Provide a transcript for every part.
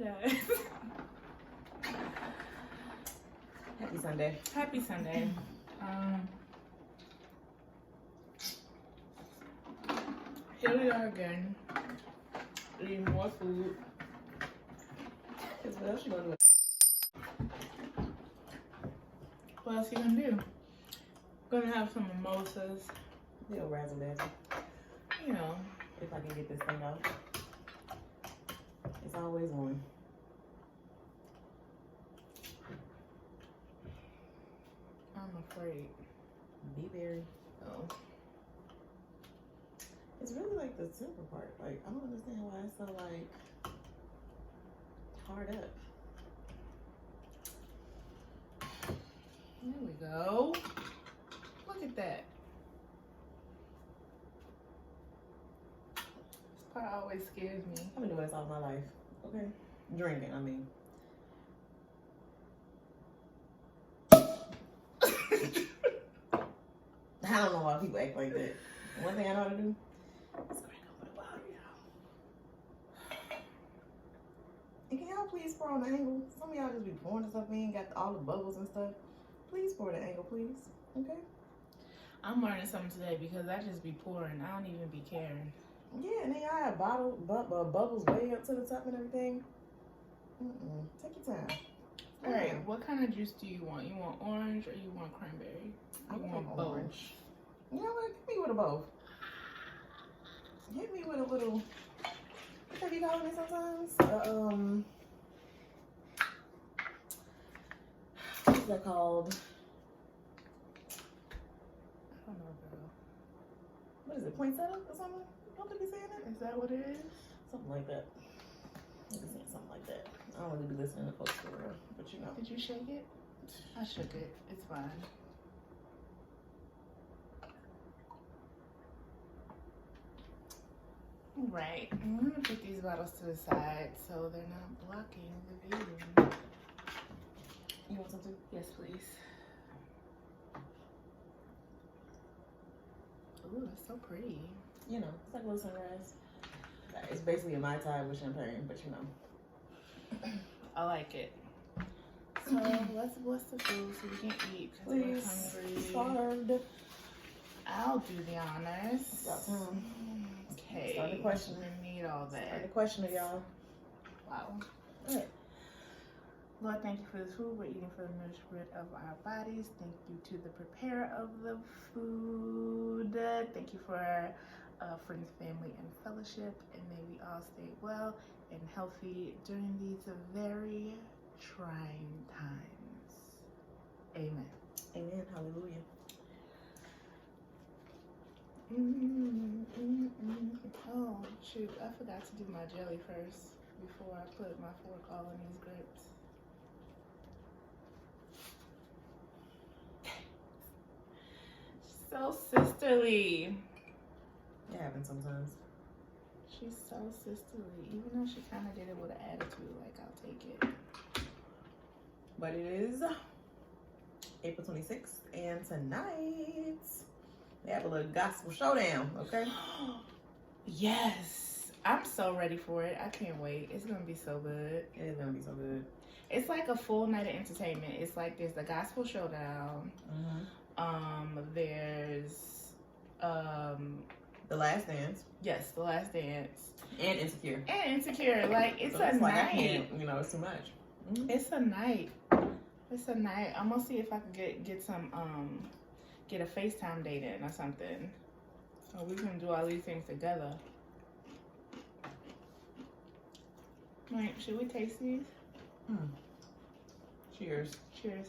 guys. Happy Sunday. Happy Sunday. Here we are again, eating more food. What else you gonna do? What else you gonna do? Gonna have some mimosas. Little razzle dazzle. You know. If I can get this thing out. It's always one. I'm afraid. Be very. Oh. It's really like the simple part. Like, I don't understand why it's so like hard up. There we go. Look at that. This part always scares me. I've been doing this all my life. Okay. Drinking, I mean. I don't know why people act like that. One thing I know how to do is crank up the bottle, y'all. And can y'all please pour on the angle? Some of y'all just be pouring the stuff in, got all the bubbles and stuff. Please pour the angle, please. Okay? I'm learning something today because I just be pouring. I don't even be caring. Yeah, and then y'all have bubbles way up to the top and everything. Take your time. All right, what kind of juice do you want? You want orange or you want cranberry? I You want both? orange. You know what? Hit me with a both. Hit me with a little. What you call me sometimes? What's that called? I don't know, girl. What is it? Poinsettia or something? Don't they be saying that? Is that what it is? Something like that. They be saying something like that. I don't really be listening to folks for real, but you know. Did you shake it? I shook it. It's fine. Right. I'm gonna put these bottles to the side so they're not blocking the view. You want some too? Yes, please. Ooh, it's so pretty. You know, it's like a little sunrise. It's basically a Mai Tai with champagne, but you know. I like it. So let's bless the food so we can eat because we're hungry. Starved. I'll do the honors. It's about time. Okay. Start the question. We need all that. Start the question, y'all. Wow. All right. Lord, thank you for this food. We're eating for the nourishment of our bodies. Thank you to the preparer of the food. Thank you for our friends, family, and fellowship. And may we all stay well and healthy during these very trying times. Amen. Amen. Hallelujah. Oh, shoot. I forgot to do my jelly first before I put my fork all in these grapes. So sisterly. It happens sometimes. She's so sisterly. Even though she kind of did it with an attitude, like, I'll take it. But it is April 26th, and tonight we have a little gospel showdown, okay? Yes. I'm so ready for it. I can't wait. It's going to be so good. It is going to be so good. It's like a full night of entertainment. It's like there's the gospel showdown. Mm-hmm. There's The Last Dance. yes, The Last Dance. And Insecure. And Insecure. Like, it's So a it's like night. I can't, you know, it's too much. Mm-hmm. It's a night. It's a night. I'm gonna see if I can get some get a FaceTime date in or something. So we can do all these things together. Wait, should we taste these? Cheers. Cheers.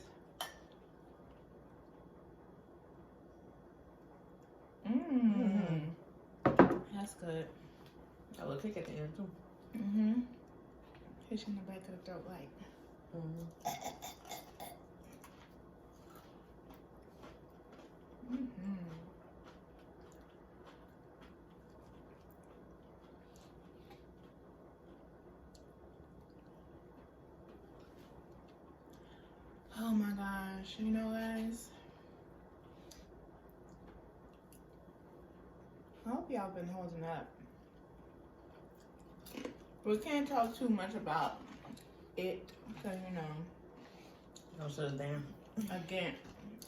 That's good. Got a little kick at the end too. Hit you in the back of the throat like. Oh my gosh, you know, guys, I hope y'all been holding up. We can't talk too much about it. So, you know. Don't shut it down.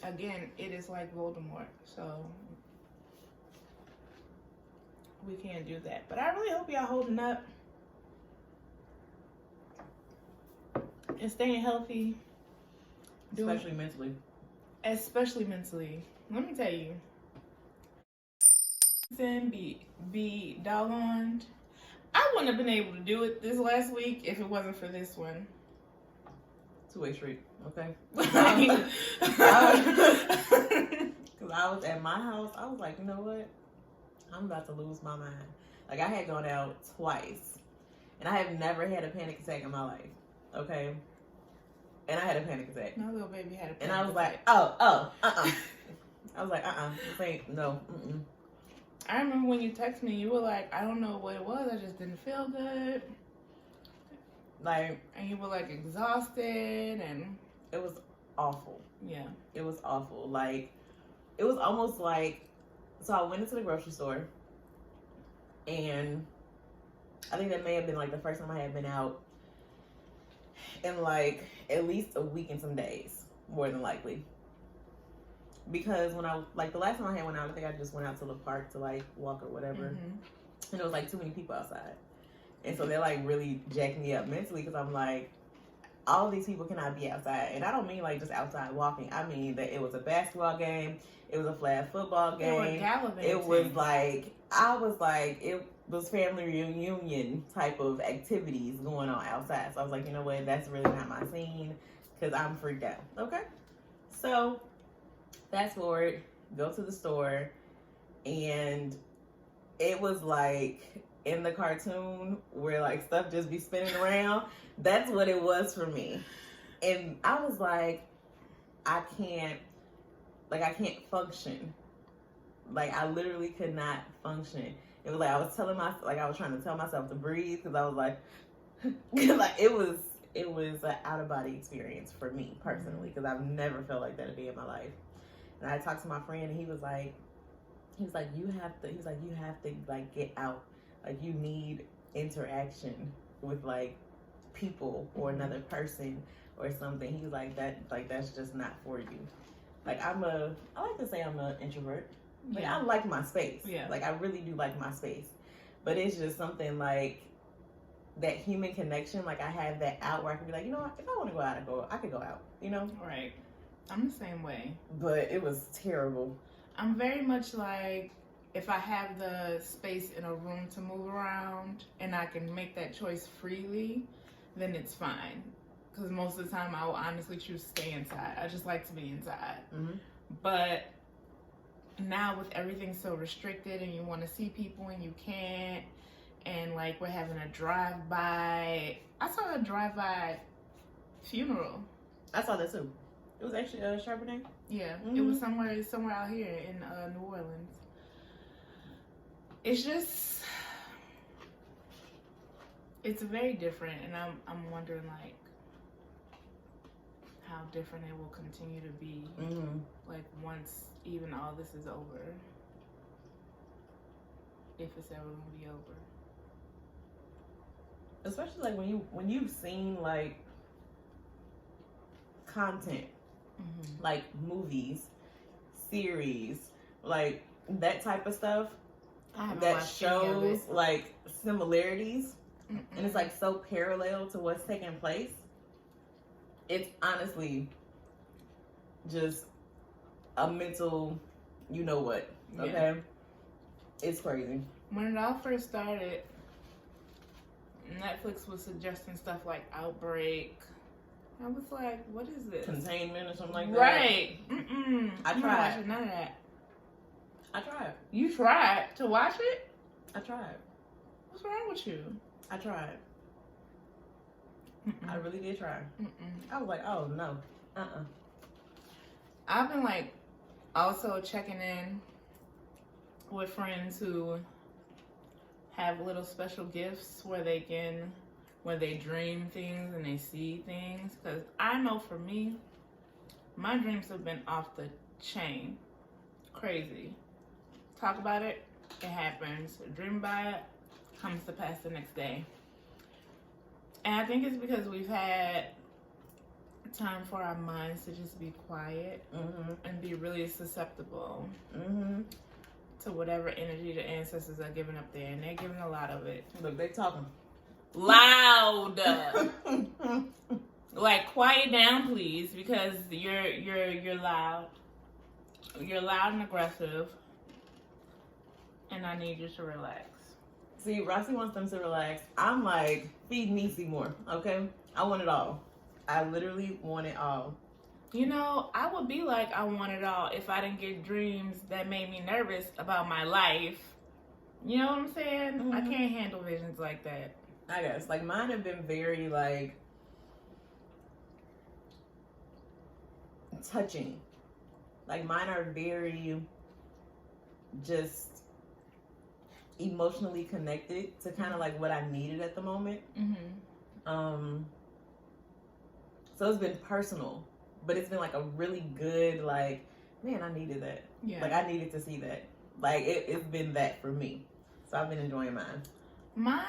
Again, it is like Voldemort. So, we can't do that. But I really hope y'all holding up and staying healthy. Especially mentally. Especially mentally. Let me tell you. Be doggoned. I wouldn't have been able to do it this last week if it wasn't for this one. Two-way street, okay? Because I was at my house, I was like, you know what? I'm about to lose my mind. Like, I had gone out twice, and I have never had a panic attack in my life, okay? And I had a panic attack. My little baby had a panic attack. And I was like, I was like, this ain't, no, I remember when you texted me, you were like, I don't know what it was, I just didn't feel good. Like, and you were like exhausted, and it was awful. Yeah. It was awful. Like, it was almost like, so I went into the grocery store, and I think that may have been like the first time I had been out in like at least a week and some days, more than likely. Because when the last time I had went out, I think I just went out to the park to like walk or whatever. Mm-hmm. And there was like too many people outside. And so they're like really jacking me up mentally because I'm like, all these people cannot be outside. And I don't mean like just outside walking. I mean that it was a basketball game. It was a flag football game. It was like, I was like, it was family reunion type of activities going on outside. So I was like, you know what? That's really not my scene because I'm freaked out. Okay. So fast forward, go to the store, and it was like in the cartoon where like stuff just be spinning around. That's what it was for me. And I was like, I can't function. Like, I literally could not function. It was like I was trying to tell myself to breathe because I was like, like it was an out of body experience for me personally because I've never felt like that a day in my life. And I talked to my friend, and he was like, you have to like get out. Like, you need interaction with like people or another person or something. He was like, that's just not for you. Like, I like to say I'm an introvert. Like, I like my space. Yeah. Like, I really do like my space. But it's just something like that human connection. Like, I have that out where I can be like, you know what? If I want to go out, I could go out, you know? Right. I'm the same way. But it was terrible. I'm very much like, if I have the space in a room to move around and I can make that choice freely, then it's fine. Because most of the time I will honestly choose to stay inside. I just like to be inside. Mm-hmm. But now with everything so restricted and you want to see people and you can't, and like we're having a drive-by. I saw a drive-by funeral. I saw that too. It was actually Charbonnet. Yeah, It was somewhere out here in New Orleans. It's just, it's very different, and I'm wondering like how different it will continue to be. Mm-hmm. Like once even all this is over, if it's ever gonna be over. Especially like when you've seen like content, like movies, series, like that type of stuff that shows like similarities, and it's like so parallel to what's taking place. It's honestly just a mental, you know what? Okay, yeah. It's crazy. When it all first started, Netflix was suggesting stuff like Outbreak. I was like, what is this? Containment or something like that. Right. I tried. None of that. I tried. You tried to watch it? I tried. What's wrong with you? I tried. I really did try. I was like, oh no. I've been like also checking in with friends who have little special gifts where they dream things and they see things. Because I know for me, my dreams have been off the chain. Crazy. Talk about it, it happens. Dream about it, comes to pass the next day. And I think it's because we've had time for our minds to just be quiet and be really susceptible to whatever energy the ancestors are giving up there, and they're giving a lot of it. Look, they talking loud. Like, quiet down, please, because you're loud. You're loud and aggressive, and I need you to relax. See, Roxie wants them to relax. I'm like, feed me some more, okay? I want it all. I literally want it all. You know, I would be like, I want it all if I didn't get dreams that made me nervous about my life. You know what I'm saying? I can't handle visions like that. I guess. Like, mine have been very, like, touching. Like, mine are very just emotionally connected to kind of like what I needed at the moment. So it's been personal, but it's been like a really good, like, man, I needed that. Yeah. Like, I needed to see that. Like, it's been that for me. So I've been enjoying mine. Mine,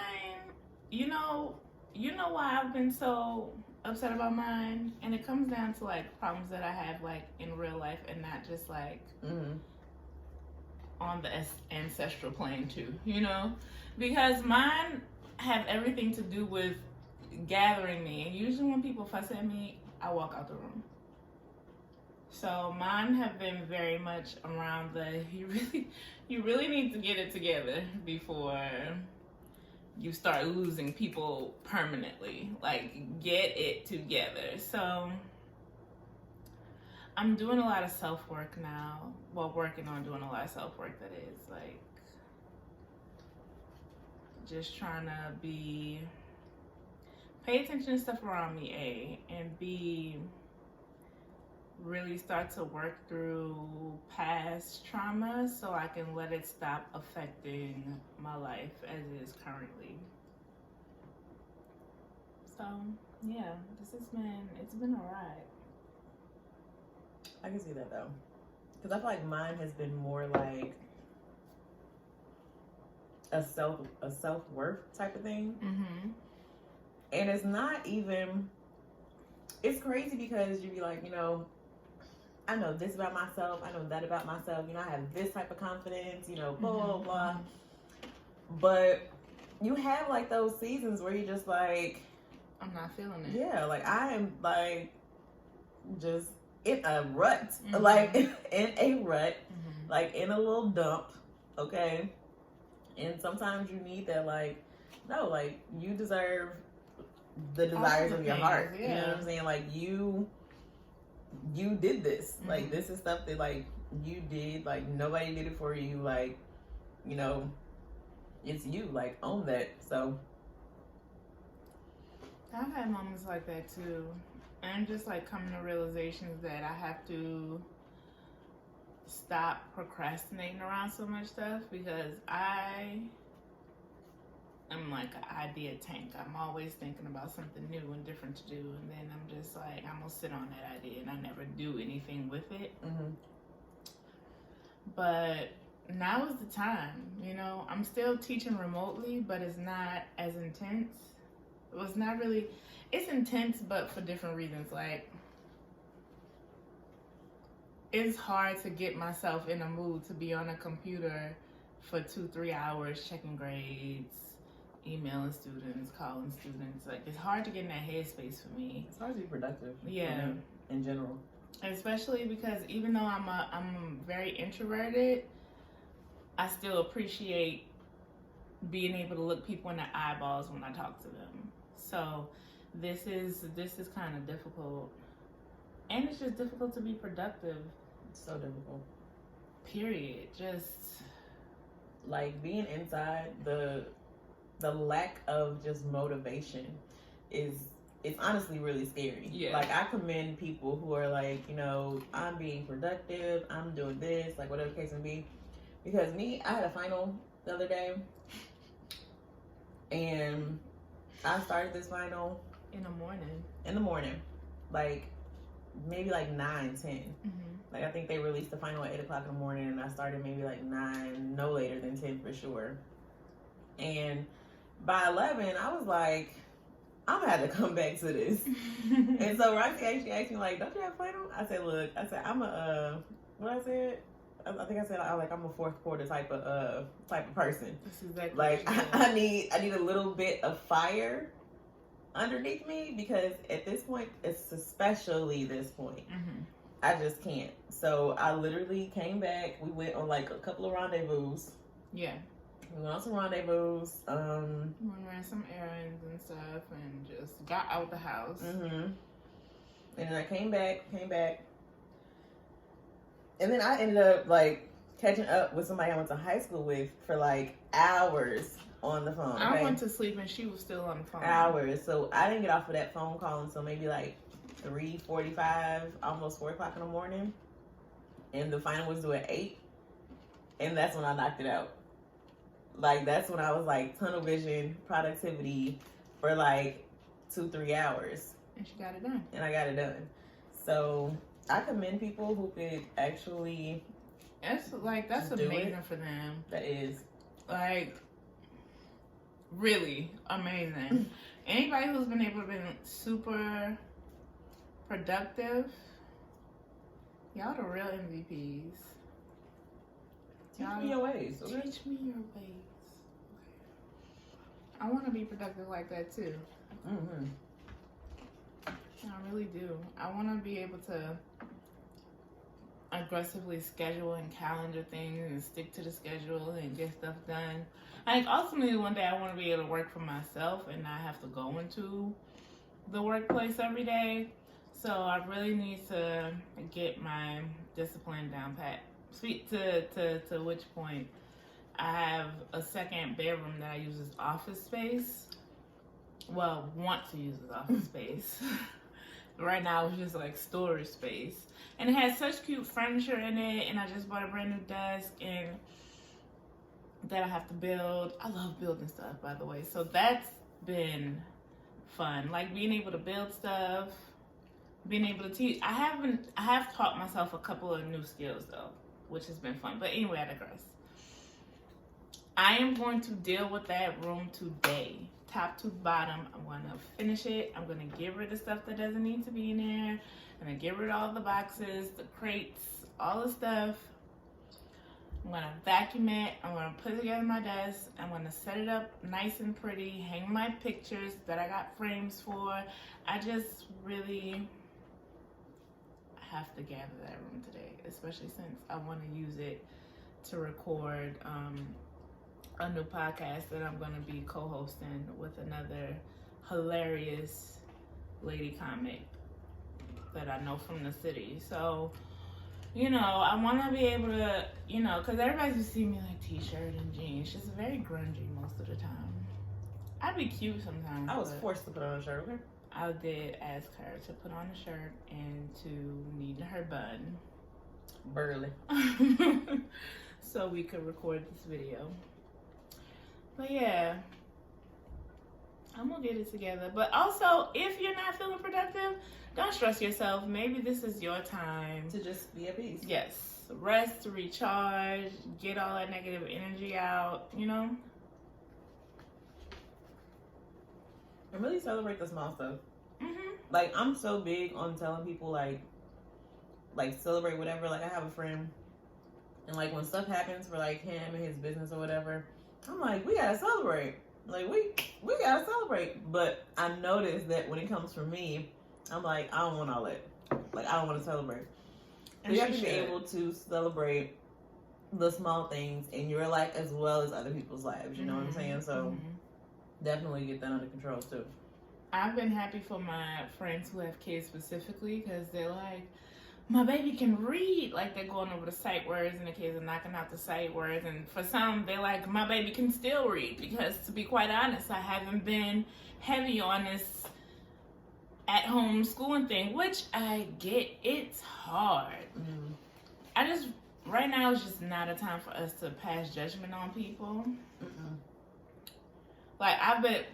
you know why I've been so upset about mine? And it comes down to, like, problems that I have, like, in real life and not just, like, on the ancestral plane, too, you know? Because mine have everything to do with gathering me. And usually when people fuss at me, I walk out the room. So mine have been very much around the, you really need to get it together before you start losing people permanently. Like, get it together. So I'm doing a lot of self-work now. Well, working on doing a lot of self-work, that is. Like, just trying to pay attention to stuff around me, A, and B, really start to work through past trauma so I can let it stop affecting my life as it is currently. So, yeah, it's been a ride. I can see that, though. Because I feel like mine has been more like a self-worth type of thing. And it's not even, it's crazy because you be like, you know, I know this about myself, I know that about myself, you know, I have this type of confidence, you know, blah, blah, blah. But you have, like, those seasons where you're just like, I'm not feeling it. Yeah, like, I am, like, just in a rut. Like, in a rut. Like, in a little dump, okay? And sometimes you need that, like, no, like, you deserve the desires of your heart. Yeah. You know what I'm saying? Like, you did this. Like, this is stuff that, like, you did. Like, nobody did it for you. Like, you know, it's you. Like, own that. So I've had moments like that too. And I'm just, like, coming to realizations that I have to stop procrastinating around so much stuff, because I am like an idea tank. I'm always thinking about something new and different to do, and then I'm just like, I'm gonna sit on that idea and I never do anything with it. But now is the time, you know. I'm still teaching remotely, but it's not as intense. It's not really, it's intense, but for different reasons. Like, it's hard to get myself in a mood to be on a computer for 2-3 hours checking grades, emailing students, calling students. Like, it's hard to get in that headspace for me. It's hard to be productive. Yeah. In general. Especially because even though I'm very introverted, I still appreciate being able to look people in the eyeballs when I talk to them. So this is kind of difficult. And it's just difficult to be productive. It's so difficult. Period. Just like being inside, the lack of just motivation it's honestly really scary. Yeah. Like, I commend people who are like, you know, I'm being productive, I'm doing this, like, whatever the case may be. Because me, I had a final the other day, and I started this final in the morning, like maybe like 9-10. Like, I think they released the final at 8 o'clock in the morning, and I started maybe like 9, no later than 10 for sure. And by 11, I was like, I'm gonna have to come back to this. And so Roxie actually asked me, like, don't you have flannel? I said, look, I said, I'm a, what I said? I think I said, I'm a fourth quarter type of person. That's exactly like, I need a little bit of fire underneath me, because at this point, it's especially this point, I just can't. So I literally came back. We went on like a couple of rendezvous. Yeah. We went on some rendezvous. We ran some errands and stuff, and just got out the house. And then I came back, and then I ended up like catching up with somebody I went to high school with for like hours on the phone. I went to sleep and she was still on the phone. Hours. So I didn't get off of that phone call until maybe like 3:45, almost 4 o'clock in the morning. And the final was due at 8. And that's when I knocked it out. Like, that's when I was like tunnel vision, productivity for like 2-3 hours. And she got it done. And I got it done. So I commend people who could actually. That's amazing for them. That is. Like, really amazing. Anybody who's been able to be super productive, y'all the real MVPs. Teach me your ways. Okay? Teach me your ways. Okay. I want to be productive like that too. I really do. I want to be able to aggressively schedule and calendar things and stick to the schedule and get stuff done. Like, ultimately, one day I want to be able to work for myself and not have to go into the workplace every day. So I really need to get my discipline down pat. Sweet to which point I have a second bedroom that I use as office space. Well, want to use as office space. Right now it's just like storage space. And it has such cute furniture in it, and I just bought a brand new desk and that I have to build. I love building stuff, by the way. So that's been fun. Like, being able to build stuff, being able to teach. I have taught myself a couple of new skills though, which has been fun. But anyway, I digress. I am going to deal with that room today. Top to bottom. I'm going to finish it. I'm going to get rid of stuff that doesn't need to be in there. I'm going to get rid of all the boxes, the crates, all the stuff. I'm going to vacuum it. I'm going to put it together my desk. I'm going to set it up nice and pretty. Hang my pictures that I got frames for. I just really have to gather that room today, especially since I want to use it to record a new podcast that I'm going to be co-hosting with another hilarious lady comic that I know from the city. So, you know, I want to be able to, you know, because everybody just see me like t-shirt and jeans. She's very grungy most of the time. I'd be cute sometimes. I was forced to put on a shirt, okay? I did ask her to put on a shirt and to neaten her bun. Burly. So we could record this video. But yeah, I'm gonna get it together. But also, if you're not feeling productive, don't stress yourself. Maybe this is your time to just be at peace. Yes. Rest, recharge, get all that negative energy out, you know? And really celebrate the small stuff. Like, I'm so big on telling people, like celebrate whatever. Like, I have a friend, and like when stuff happens for like him and his business or whatever, I'm like, we gotta celebrate. Like, we gotta celebrate. But I noticed that when it comes from me, I'm like, I don't want all that. Like, I don't want to celebrate. And you have to be able to celebrate the small things in your life as well as other people's lives. You know what I'm saying? So definitely get that under control too. I've been happy for my friends who have kids specifically, because they're like, my baby can read. Like, they're going over the sight words and the kids are knocking out the sight words. And for some, they're like, my baby can still read. Because to be quite honest, I haven't been heavy on this at-home schooling thing, which I get. It's hard. I just, right now is just not a time for us to pass judgment on people. Like, I bet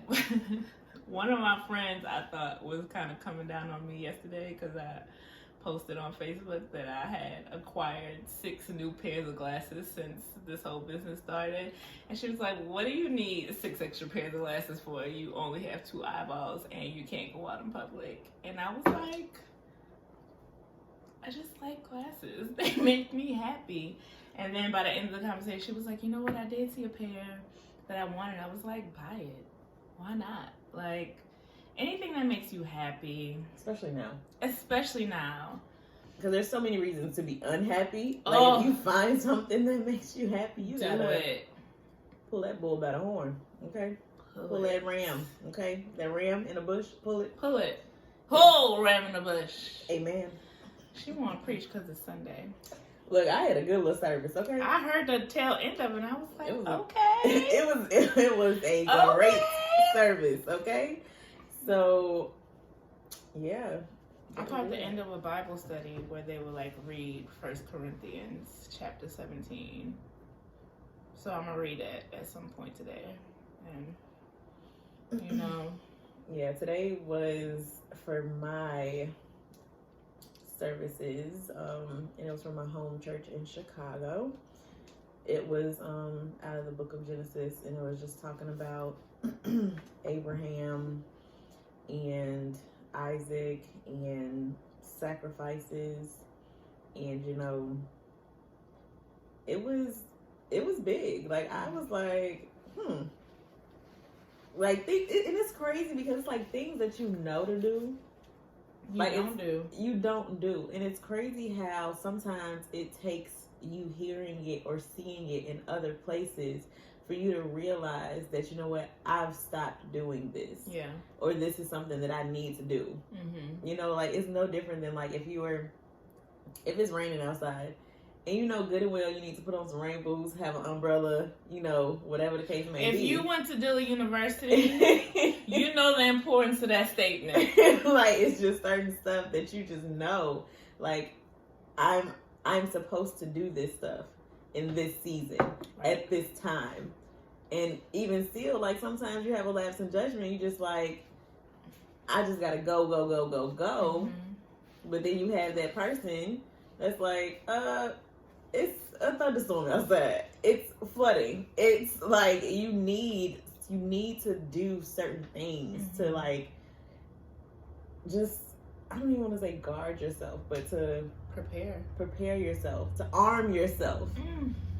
one of my friends I thought was kind of coming down on me yesterday because I posted on Facebook that I had acquired 6 new pairs of glasses since this whole business started. And she was like, what do you need 6 extra pairs of glasses for? You only have 2 eyeballs and you can't go out in public. And I was like, I just like glasses. They make me happy. And then by the end of the conversation, she was like, you know what? I did see a pair that I wanted. I was like, buy it. Why not? Like, anything that makes you happy. Especially now. Especially now. Because there's so many reasons to be unhappy. Like, if you find something that makes you happy, you gotta pull that bull by the horn, okay? Pull that ram, okay? That ram in the bush, pull it. Pull it. Pull ram in the bush. Amen. She won't preach because it's Sunday. Look, I had a good little service, okay? I heard the tail end of it and I was like, okay. It was a great service, okay? So, yeah. I caught the end of a Bible study where they would like read 1 Corinthians chapter 17. So I'm going to read it at some point today. And, you know. Yeah, today was for my services, and it was from my home church in Chicago. It was out of the book of Genesis, and it was just talking about Abraham and Isaac and sacrifices, and you know, it was big. Like, I was like, like, and it's crazy because it's like things that you know to do, you don't do. And it's crazy how sometimes it takes you hearing it or seeing it in other places for you to realize that, you know what, I've stopped doing this. Yeah. Or this is something that I need to do. Mm-hmm. You know, like, it's no different than like if it's raining outside and you know good and well you need to put on some rain boots, have an umbrella, you know, whatever the case may be. If you went to Dillon University, you know the importance of that statement. Like, it's just certain stuff that you just know. Like, I'm supposed to do this stuff in this season, at this time. And even still, like, sometimes you have a lapse in judgment. You just like, I just gotta go. Mm-hmm. But then you have that person that's like, it's a thunderstorm outside. It's flooding. It's like, you need to do certain things to, like, just, I don't even want to say guard yourself, but to prepare yourself, to arm yourself.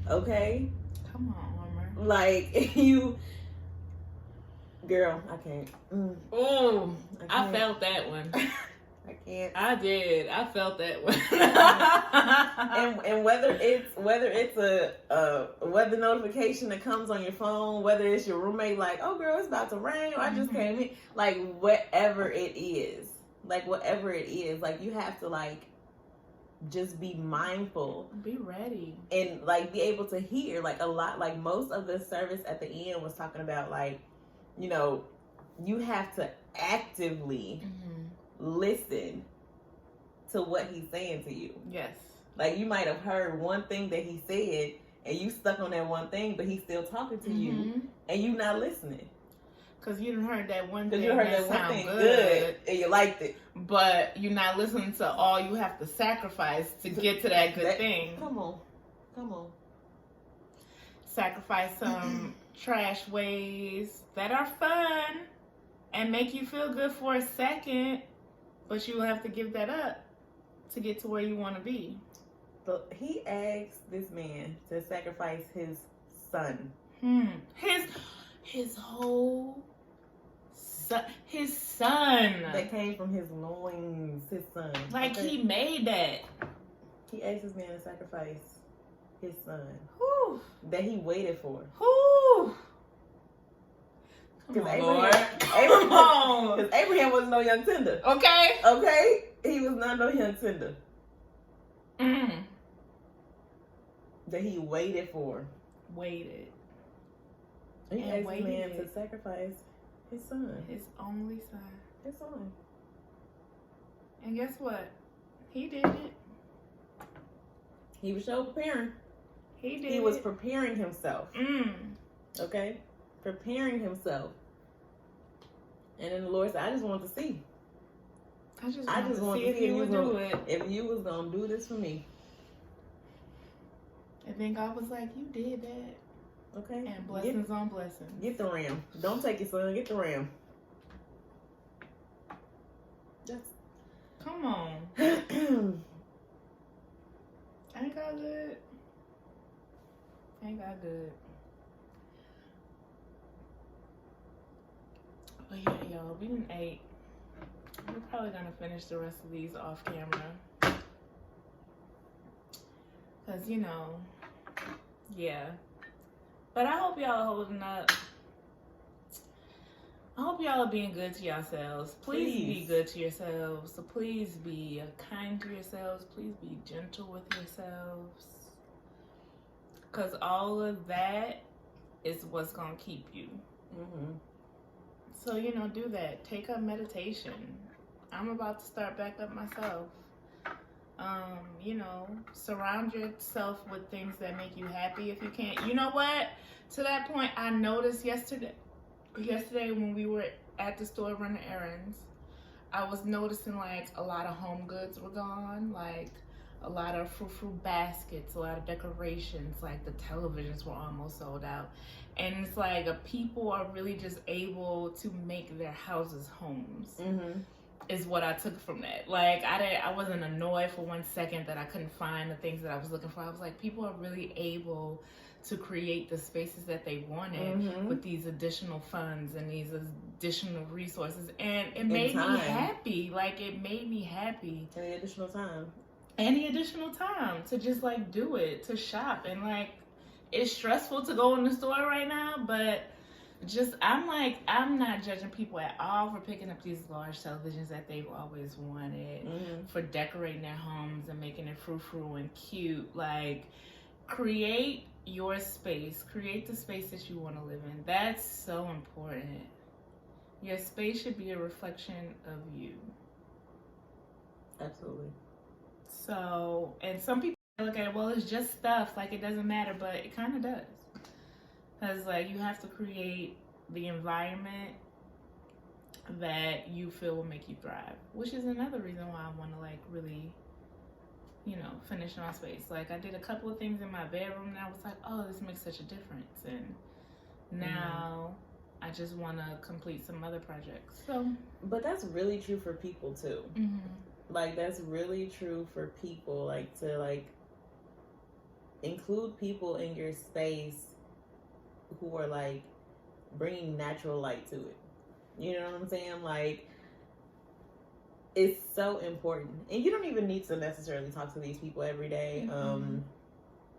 Okay? Come on, Armor. Like, you, girl, I can't. Oh, I felt that one. I can't. I did. I felt that one. and whether it's a weather notification that comes on your phone, whether it's your roommate like, oh girl, it's about to rain, or I just came in, like, whatever it is, like, you have to, like, just be mindful, be ready, and like be able to hear. Like, a lot, like, most of the service at the end was talking about, like, you know, you have to actively listen to what he's saying to you. Yes. Like, you might have heard one thing that he said and you stuck on that one thing, but he's still talking to you and you not listening. Because you done heard that one thing. Because you heard that one thing good and you liked it. But you're not listening to all you have to sacrifice to get to that good thing. Come on. Sacrifice some trash ways that are fun and make you feel good for a second, but you will have to give that up to get to where you want to be. So he asked this man to sacrifice his son. His whole son. His son. That came from his loins. His son. Like, he made that. He asked this man to sacrifice his son. Whew. That he waited for. Whew. Because Abraham wasn't no young tender. Okay? He was not no young tender. That he waited for. Waited. He asked the man to sacrifice his son. His only son. His son. And guess what? He did it. He was so preparing. He was preparing himself. Okay? Preparing himself. And then the Lord said, I just want to see. I just want to see if you would do it. If you was going to do this for me. think I was like, you did that. Okay. And blessings on blessings. Get the ram. Don't take it, son. Get the ram. Come on. Ain't got good. Ain't got good. But yeah, y'all, we done ate. We're probably gonna finish the rest of these off camera. Cause yeah. But I hope y'all are holding up. I hope y'all are being good to yourselves. Please be good to yourselves. So please be kind to yourselves. Please be gentle with yourselves. Because all of that is what's going to keep you. Mm-hmm. So, do that. Take up meditation. I'm about to start back up myself. Surround yourself with things that make you happy if you can't. You know what? To that point, I noticed yesterday when we were at the store running errands, I was noticing like a lot of home goods were gone, like a lot of frou-frou baskets, a lot of decorations, like the televisions were almost sold out. And it's like people are really just able to make their houses homes. Mm-hmm. Is what I took from that. Like I wasn't annoyed for 1 second that I couldn't find the things that I was looking for. I was like, people are really able to create the spaces that they wanted with these additional funds and these additional resources, and it made me happy. Like it made me happy. Any additional time to just like do it, to shop. And like it's stressful to go in the store right now, but I'm not judging people at all for picking up these large televisions that they've always wanted, for decorating their homes and making it frou-frou and cute. Like, create your space. Create the space that you want to live in. That's so important. Your space should be a reflection of you. Absolutely. So, and some people look at it, well, it's just stuff. Like, it doesn't matter, but it kind of does. Because, like, you have to create the environment that you feel will make you thrive. Which is another reason why I want to, like, really, finish my space. Like, I did a couple of things in my bedroom, and I was like, oh, this makes such a difference. And now I just want to complete some other projects. So, but that's really true for people, too. Mm-hmm. Like, that's really true for people. Like, to, like, include people in your space who are like bringing natural light to it. You know what I'm saying? Like, it's so important. And you don't even need to necessarily talk to these people every day,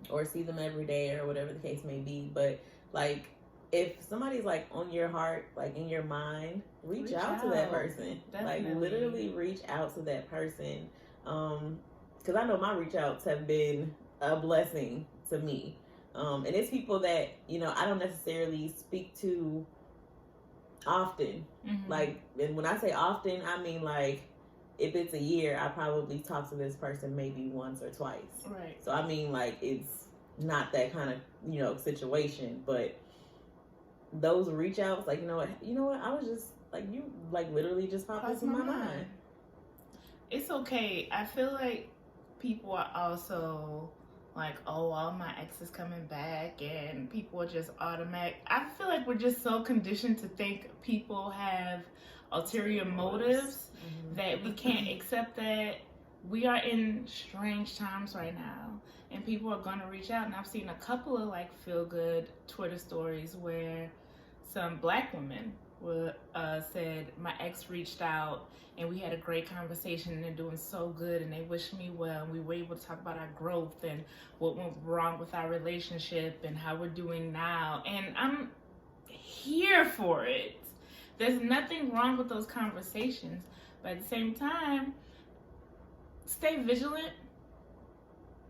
or see them every day, or whatever the case may be. But like, if somebody's like on your heart, like in your mind, reach out to that person. Definitely. Like, literally reach out to that person. Because I know my reach outs have been a blessing to me. And it's people that, I don't necessarily speak to often. Like, and when I say often, I mean like, if it's a year, I probably talk to this person maybe once or twice. Right. So I mean, like, it's not that kind of, situation, but those reach outs, like, you know what, I was just like, you like literally just popped into my mind. It's okay. I feel like people are also like, oh, all my exes coming back, and people are just automatic. I feel like we're just so conditioned to think people have ulterior motives that we can't accept that we are in strange times right now, and people are going to reach out. And I've seen a couple of like feel good Twitter stories where some Black women said, my ex reached out and we had a great conversation and they're doing so good and they wish me well, and we were able to talk about our growth and what went wrong with our relationship and how we're doing now. And I'm here for it. There's nothing wrong with those conversations, but at the same time, stay vigilant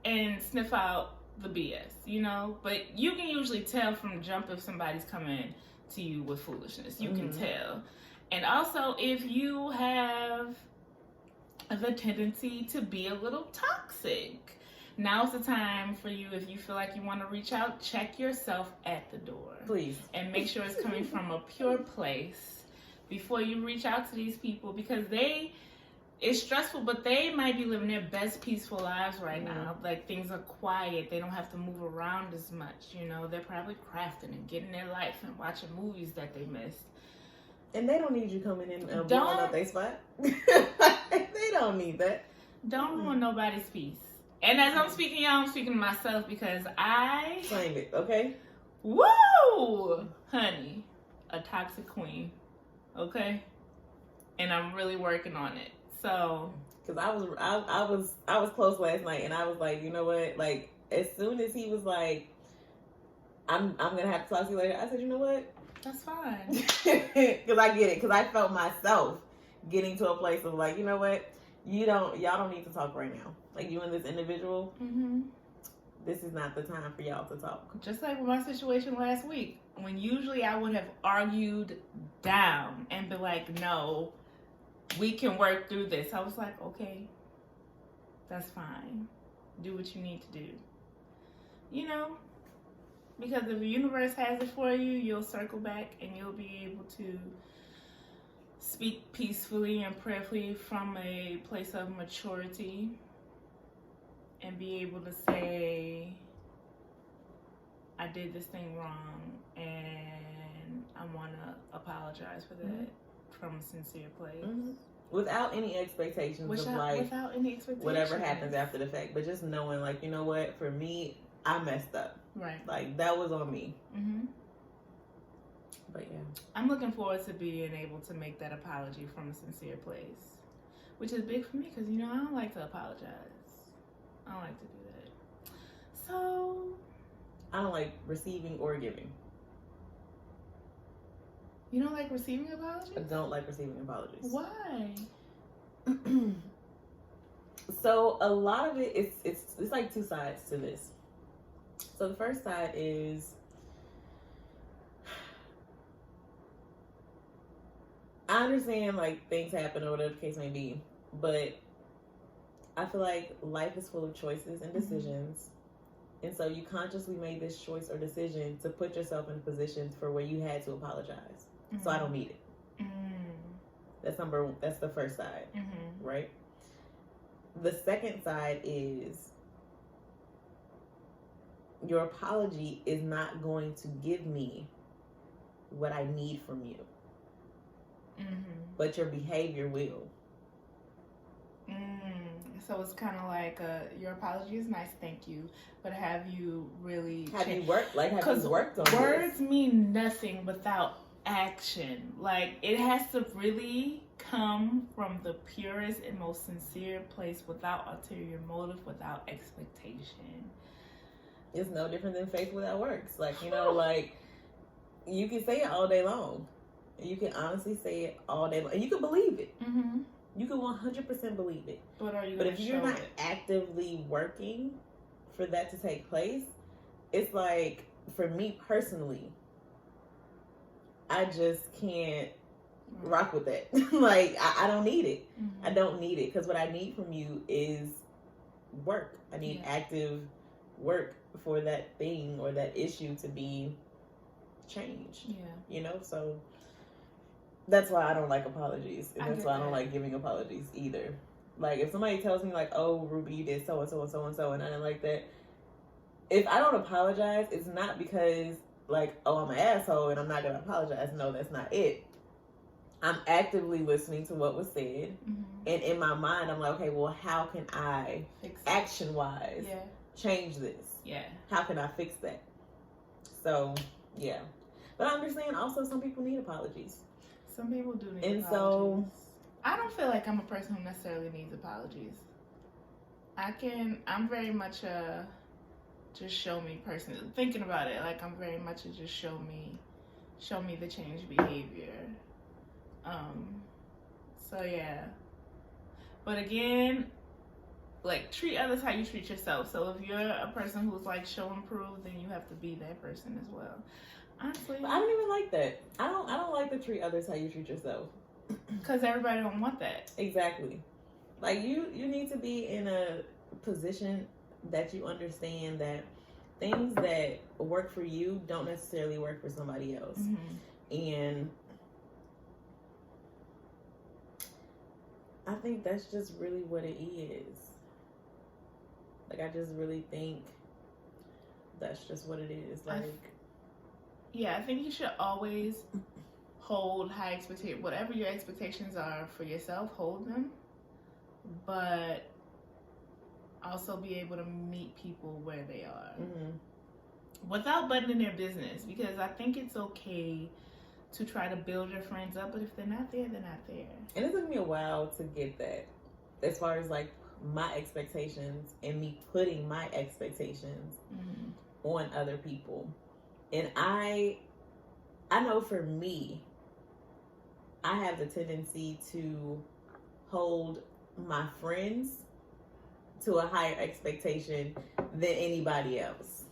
and sniff out the BS, but you can usually tell from jump if somebody's coming to you with foolishness. You can tell. And also, if you have the tendency to be a little toxic, now's the time for you. If you feel like you want to reach out, check yourself at the door. Please. And make sure it's coming from a pure place before you reach out to these people, because it's stressful, but they might be living their best peaceful lives right now. Like, things are quiet. They don't have to move around as much, you know. They're probably crafting and getting their life and watching movies that they missed. And they don't need you coming in and blowing up their spot. They don't need that. Don't ruin nobody's peace. And as I'm speaking, y'all, I'm speaking to myself because I... Claim it, okay? Woo! Honey, a toxic queen, okay? And I'm really working on it. So, because I was close last night, and I was like, you know what? Like, as soon as he was like, I'm gonna have to talk to you later, I said, you know what? That's fine. Because I get it. Because I felt myself getting to a place of like, you know what? Y'all don't need to talk right now. Like, you and this individual, this is not the time for y'all to talk. Just like with my situation last week, when usually I would have argued down and be like, no, we can work through this. I was like, okay, that's fine. Do what you need to do. You know, because if the universe has it for you, you'll circle back and you'll be able to speak peacefully and prayerfully from a place of maturity and be able to say, I did this thing wrong and I want to apologize for that. From a sincere place. Without any expectations of like without any expectations. Whatever happens after the fact, but just knowing like, you know what, for me, I messed up. Right. Like, that was on me. But yeah, I'm looking forward to being able to make that apology from a sincere place, which is big for me because, you know, I don't like to apologize. I don't like to do that. So I don't like receiving or giving. You don't like receiving apologies? I don't like receiving apologies. Why? So a lot of it, it's like two sides to this. So the first side is, I understand like things happen or whatever the case may be, but I feel like life is full of choices and decisions. And so you consciously made this choice or decision to put yourself in positions for where you had to apologize. So I don't need it. That's the first side, right? The second side is your apology is not going to give me what I need from you. But your behavior will. So it's kind of like your apology is nice, thank you, but have you really worked on this? Words mean nothing without action. Like, it has to really come from the purest and most sincere place, without ulterior motive, without expectation. It's no different than faith without works. Like, you know, like, you can say it all day long. You can honestly say it all day long, and you can believe it. You can 100% believe it. But if you're not actively working for that to take place, it's like, for me personally, I just can't rock with that. Like, I don't need it. I don't need it, because what I need from you is work. I need active work for that thing or that issue to be changed. You know, so that's why I don't like apologies, and that's why I don't like giving apologies either. Like, if somebody tells me like, oh, Rubie, you did so and so and so and so, and I didn't like that, if I don't apologize, it's not because like, oh, I'm an asshole and I'm not gonna apologize. No, that's not it. I'm actively listening to what was said, and in my mind, I'm like, okay, well, how can I, action-wise, change this? How can I fix that? So, yeah. But I understand also some people need apologies. Some people do need apologies. So, I don't feel like I'm a person who necessarily needs apologies. I'm very much a just show me person. Thinking about it, like, I'm very much a just show me the change behavior. So yeah. But again, like, treat others how you treat yourself. So if you're a person who's like show and prove, then you have to be that person as well. Honestly, I don't even like that. I don't like to treat others how you treat yourself. Because everybody don't want that. Exactly. Like, you need to be in a position that you understand that things that work for you don't necessarily work for somebody else. And I think that's just really what it is. Like, I just really think that's just what it is. Like, I think you should always hold high expectations. Whatever your expectations are for yourself, hold them. But also be able to meet people where they are. Without butting in their business. Because I think it's okay to try to build your friends up, but if they're not there, they're not there. And it took me a while to get that. As far as like my expectations and me putting my expectations on other people. And I know for me, I have the tendency to hold my friends to a higher expectation than anybody else.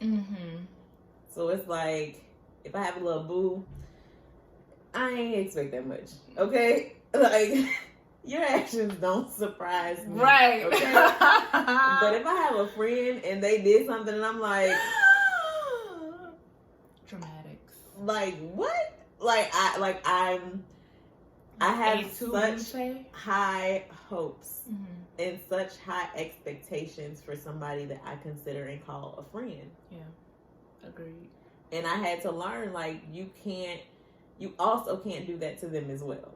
So it's like, if I have a little boo, I ain't expect that much, okay? Like, your actions don't surprise me. Right. Okay? But if I have a friend and they did something and I'm like... Dramatics. Like, what? I have such high hopes and such high expectations for somebody that I consider and call a friend. Yeah. Agreed. And I had to learn, like, you also can't do that to them as well.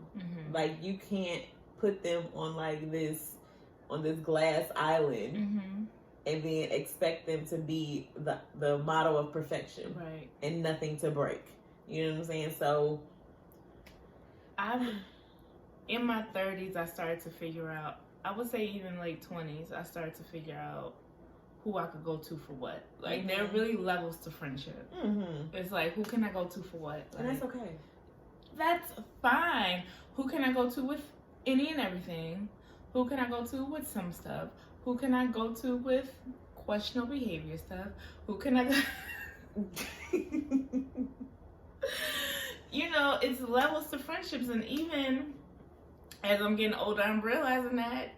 Like, you can't put them on this glass island and then expect them to be the model of perfection, right? And nothing to break. You know what I'm saying? So, in my 30s, I started to figure out. I would say even late 20s, I started to figure out who I could go to for what. Like, there are really levels to friendship. It's like, who can I go to for what? Like, and that's okay. That's fine. Who can I go to with any and everything? Who can I go to with some stuff? Who can I go to with questionable behavior stuff? Who can I go... You know, it's levels to friendships. And even as I'm getting older, I'm realizing that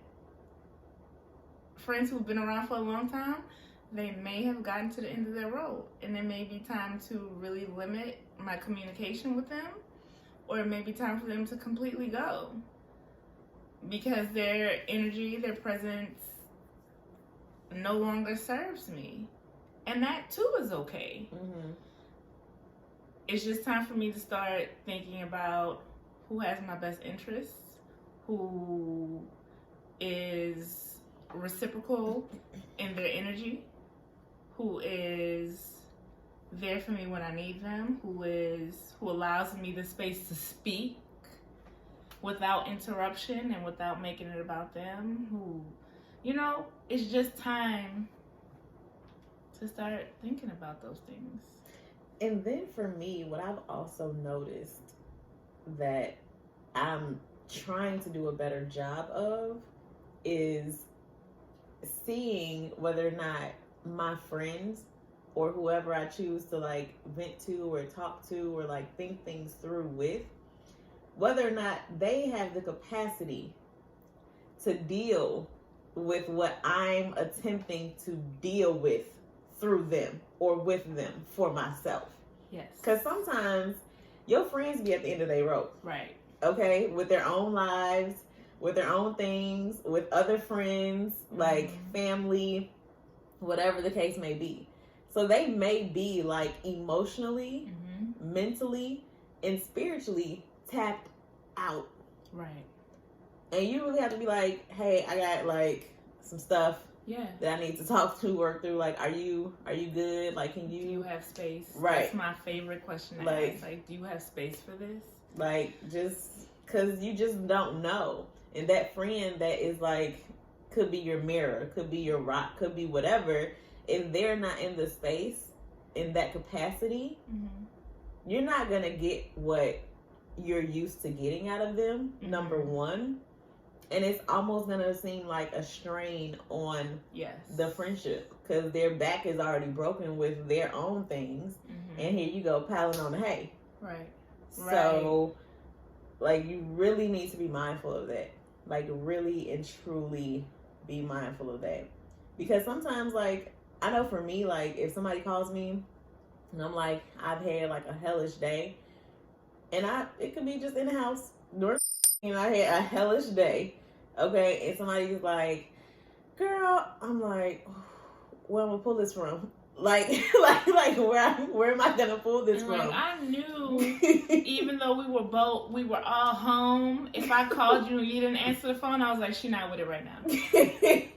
friends who've been around for a long time, they may have gotten to the end of their rope. And it may be time to really limit my communication with them. Or it may be time for them to completely go. Because their energy, their presence no longer serves me. And that too is okay. It's just time for me to start thinking about who has my best interests, who is reciprocal in their energy, who is there for me when I need them, who allows me the space to speak without interruption and without making it about them, who, you know, it's just time to start thinking about those things. And then for me, what I've also noticed that I'm trying to do a better job of is seeing whether or not my friends or whoever I choose to like vent to or talk to or like think things through with, whether or not they have the capacity to deal with what I'm attempting to deal with through them or with them for myself. Yes. Because sometimes your friends be at the end of their rope. Right. Okay? With their own lives, with their own things, with other friends, like family, whatever the case may be. So they may be like emotionally, mentally, and spiritually tapped out. Right. And you really have to be like, hey, I got like some stuff that I need to talk to, work through. Like, are you good? Like, do you have space? Right. That's my favorite question to ask. Like, do you have space for this? Like, just because you just don't know. And that friend that is like, could be your mirror, could be your rock, could be whatever. If they're not in the space, in that capacity, you're not going to get what you're used to getting out of them, number one. And it's almost going to seem like a strain on the friendship because their back is already broken with their own things. And here you go piling on the hay. Right. So, like, you really need to be mindful of that. Like, really and truly be mindful of that. Because sometimes, like, I know for me, like, if somebody calls me and I'm like, I've had, like, a hellish day. And it could be just in the house. I had a hellish day. Okay, and somebody's like, girl, I'm like, where am I gonna pull this from? Like where am I gonna pull this from? Like, I knew, even though we were all home, if I called you and you didn't answer the phone, I was like, she not with it right now.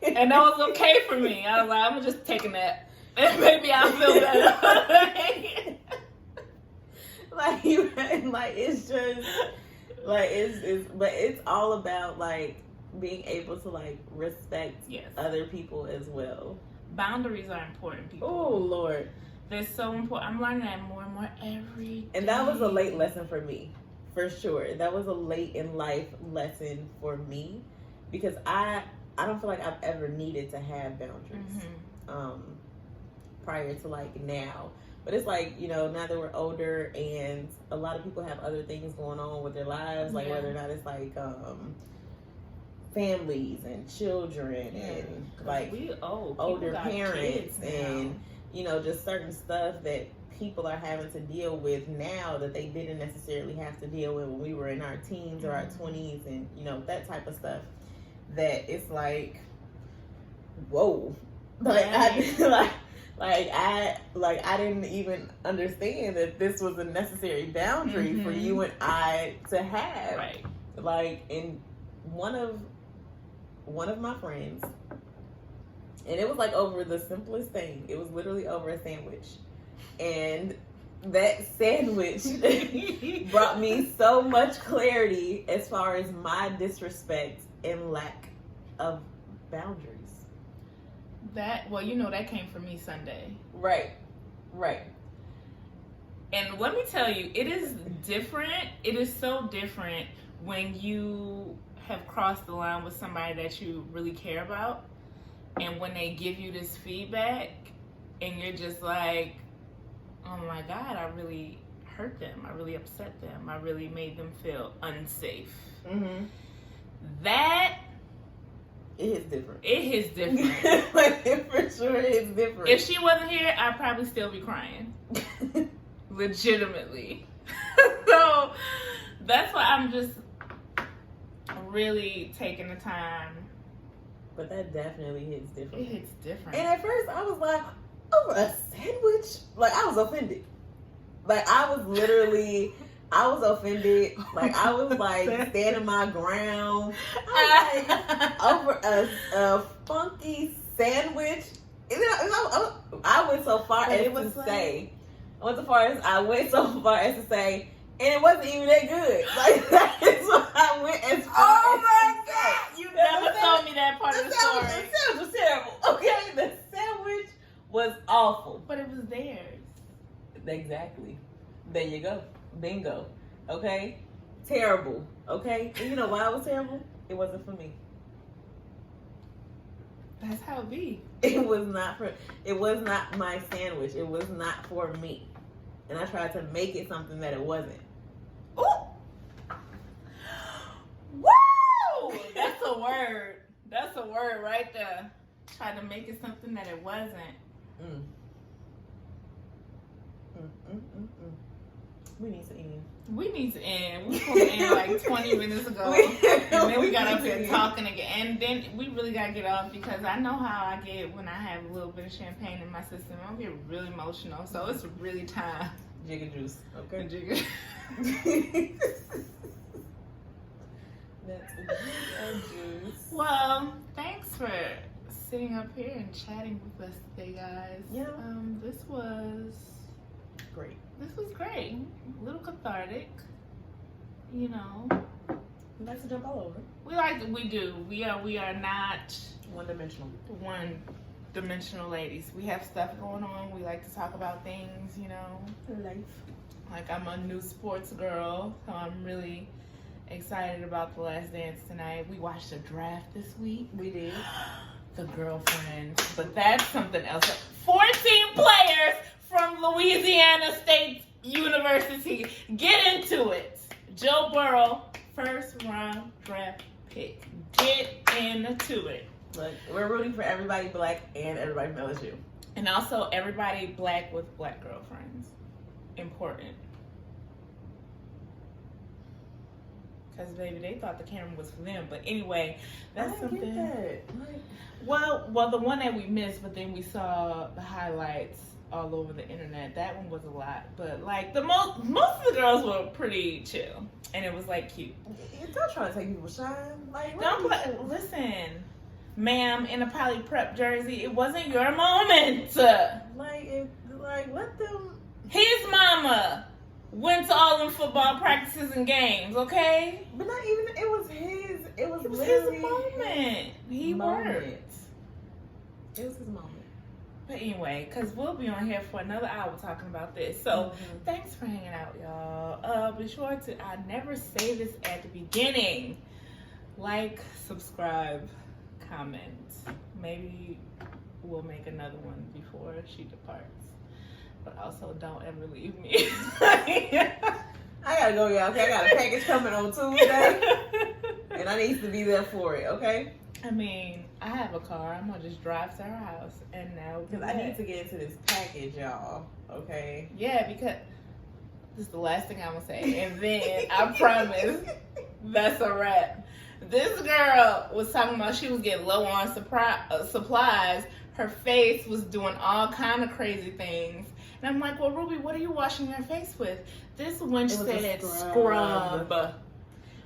And that was okay for me. I was like, I'm gonna just take a nap. And maybe I'll feel better. like it's just like but it's all about like being able to like respect other people as well. Boundaries are important, people. Oh Lord, they're so important. I'm learning that more and more every day. And that was a late lesson for me, for sure. That was a late in life lesson for me, because I don't feel like I've ever needed to have boundaries prior to like now. But it's like, you know, now that we're older and a lot of people have other things going on with their lives, like whether or not it's like families and children and like older parents and, you know, just certain stuff that people are having to deal with now that they didn't necessarily have to deal with when we were in our teens or our 20s and, you know, that type of stuff, that it's like, whoa. I didn't even understand that this was a necessary boundary for you and I to have. Right. Like, in one of my friends, and it was like over the simplest thing. It was literally over a sandwich. And that sandwich brought me so much clarity as far as my disrespect and lack of boundaries. That came from me Sunday. Right. And let me tell you, it is different. It is so different when you have crossed the line with somebody that you really care about, and when they give you this feedback and you're just like, oh my God, I really hurt them. I really upset them. I really made them feel unsafe. That it is different. Like, for sure it's different. If she wasn't here, I'd probably still be crying. Legitimately. So that's why I'm just really taking the time. But that definitely hits different. It hits different. And at first I was like, over a sandwich? Like, I was offended. Like, I was offended. Like, I was like standing my ground. I was like, over a funky sandwich. I went so far as to say, and it wasn't even that good. Like, that is what I went as far as. Oh my God! You never told me that part of the story. The sandwich was terrible. Okay, the sandwich was awful. But it was theirs. Exactly. There you go. Bingo. Okay? Terrible. Okay? And you know why it was terrible? It wasn't for me. That's how it be. It was not my sandwich. It was not for me. And I tried to make it something that it wasn't. Ooh! Woo! That's a word. That's a word right there. Tried to make it something that it wasn't. We need to end. We were supposed to end like 20 minutes ago. And then we got up here talking again. And then we really got to get off, because I know how I get when I have a little bit of champagne in my system. I'll get really emotional. So it's really time. Jigga juice. Okay. Jigga. That's jigga juice. Well, thanks for sitting up here and chatting with us today, guys. Yeah. This was great. A little cathartic, you know. We like to jump all over. We do. We are not one-dimensional ladies. We have stuff going on. We like to talk about things, you know. Life. Like, I'm a new sports girl, so I'm really excited about The Last Dance tonight. We watched the draft this week. We did. The girlfriend. But that's something else. 14 players from Louisiana State University. Get into it. Joe Burrow, first round draft pick. Get into it. Look, we're rooting for everybody black and everybody from LSU. And also everybody black with black girlfriends. Important. Because, baby, they thought the camera was for them. But anyway, that's I something. Get that. Like, well, the one that we missed, but then we saw the highlights all over the internet. That one was a lot. But, like, most of the girls were pretty chill. And it was, like, cute. Don't try to take people's shine. Like, Listen, ma'am, in a poly prep jersey, it wasn't your moment. Let them. His mama went to all them football practices and games, okay? But not even. It was his. It was His literally moment. He worked. It was his moment. But anyway, because we'll be on here for another hour talking about this. So, thanks for hanging out, y'all. Be sure to, I never say this at the beginning. Like, subscribe, comment. Maybe we'll make another one before she departs. But also, don't ever leave me. I gotta go, y'all. Okay, I got a package coming on Tuesday. And I need to be there for it, okay? I mean, I have a car. I'm gonna just drive to her house, and now because I need to get into this package, y'all. Okay. Yeah, because this is the last thing I'm gonna say, and then I promise that's a wrap. This girl was talking about she was getting low on supplies. Her face was doing all kind of crazy things, and I'm like, "Well, Ruby, what are you washing your face with?" This wench said scrub.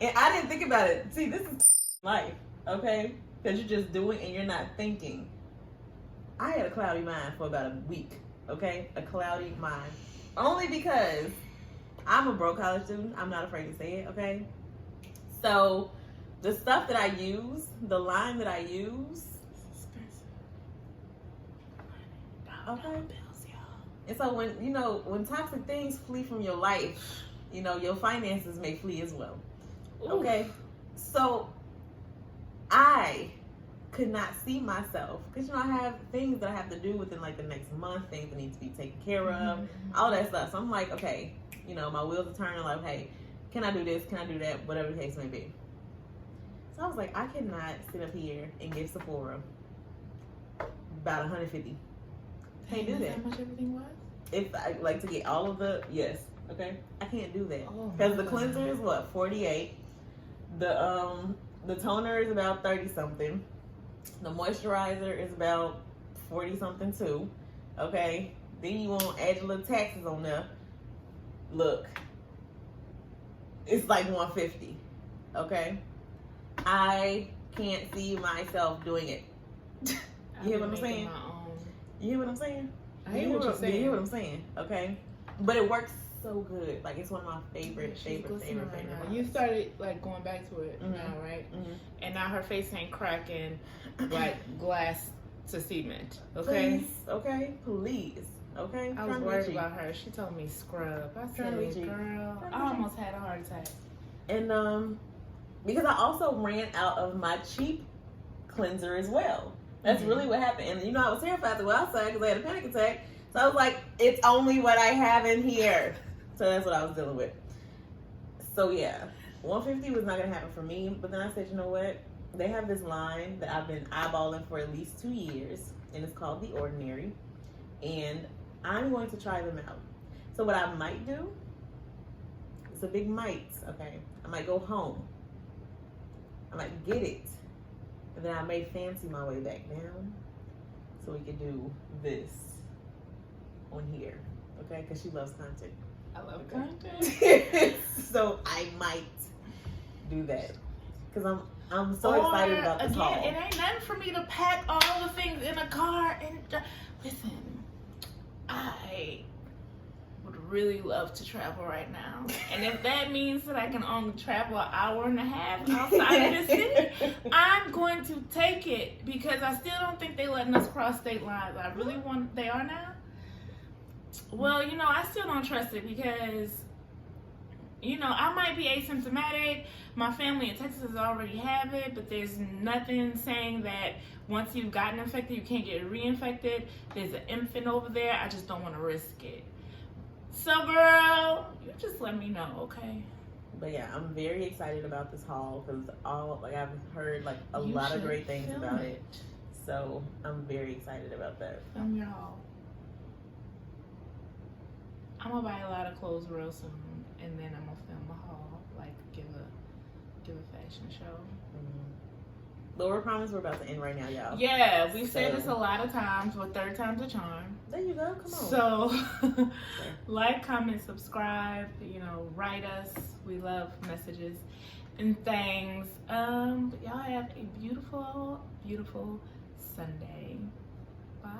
And I didn't think about it. See, this is life. Okay? Because you're just doing and you're not thinking. I had a cloudy mind for about a week. Okay? A cloudy mind. Only because I'm a broke college student. I'm not afraid to say it. Okay? So, the stuff that I use, the line that I use. Okay? And so when toxic things flee from your life, your finances may flee as well. Okay? So, I could not see myself because I have things that I have to do within like the next month, things that need to be taken care of, all that stuff. So I'm like, okay, my wheels are turning. Like, hey, can I do this? Can I do that? Whatever the case may be. So I was like, I cannot sit up here and give Sephora about $150. Can't do that. How much everything was? If I like to get all of okay, I can't do that because the cleanser is what, $48. The toner is about 30 something. The moisturizer is about 40 something too. Okay. Then you want to add your little taxes on there. Look, it's like $150. Okay. I can't see myself doing it. You hear what I'm saying? You hear what I'm saying? I hear what you're saying. You hear what I'm saying? Okay. But it works so good. Like, it's one of my favorite. You started like going back to it now, right? And now her face ain't cracking like glass to cement. Okay. Please. Okay. Please. Okay. I was worried about her. She told me scrub. I said, girl, I almost had a heart attack. And because I also ran out of my cheap cleanser as well. That's really what happened. And I was terrified to go outside because I had a panic attack. So I was like, it's only what I have in here. So that's what I was dealing with. So yeah, $150 was not going to happen for me. But then I said, you know what? They have this line that I've been eyeballing for at least 2 years. And it's called The Ordinary. And I'm going to try them out. So what I might do, it's a big might, okay? I might go home. I might get it. And then I may fancy my way back down. So we can do this on here. Okay? Because she loves content. I love content. So I might do that. Because I'm so excited about this haul. It ain't nothing for me to pack all the things in a car and listen, I would really love to travel right now. And if that means that I can only travel an hour and a half outside of the city, I'm going to take it because I still don't think they're letting us cross state lines. I really want, they are now? Well, I still don't trust it because, I might be asymptomatic. My family in Texas already have it, but there's nothing saying that once you've gotten infected, you can't get reinfected. There's an infant over there. I just don't want to risk it. So, girl, you just let me know, okay? But yeah, I'm very excited about this haul because I've heard a lot of great things about it. So I'm very excited about that. Film your haul. I'm gonna buy a lot of clothes real soon, and then I'm gonna film a haul, give a give a fashion show. But we promise we're about to end right now, y'all. Yeah, we said this a lot of times, but third time's a charm. There you go. Come on. So, like, comment, subscribe. You know, write us. We love messages and things. Y'all have a beautiful, beautiful Sunday. Bye.